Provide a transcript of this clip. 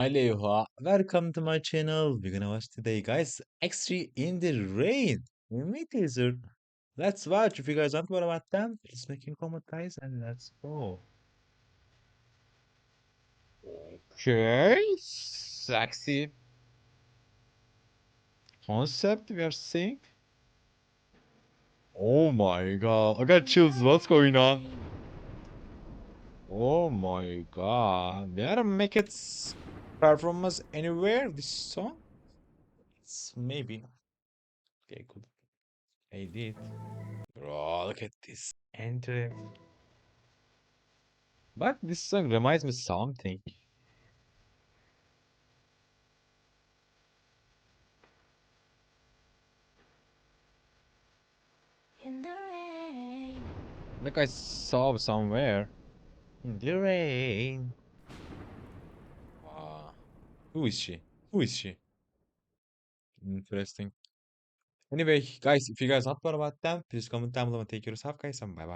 Aloha, welcome to my channel. We're gonna watch today, guys. Actually, in the rain. Me teaser. Let's watch. If you guys want more about them, just make a comment, guys, and let's go. Okay, sexy concept we are seeing. Oh my god, I got chills. What's going on? Oh my god, they are make it performance anywhere. This song? It's maybe. Okay, good. I did. Bro, look at this. Enter. But this song reminds me something. In the rain. Like I saw somewhere. In the rain. Ah, who is she? Who is she? Interesting. Anyway, guys, if you guys want more about them, please comment down below and take yourself, guys, and bye bye.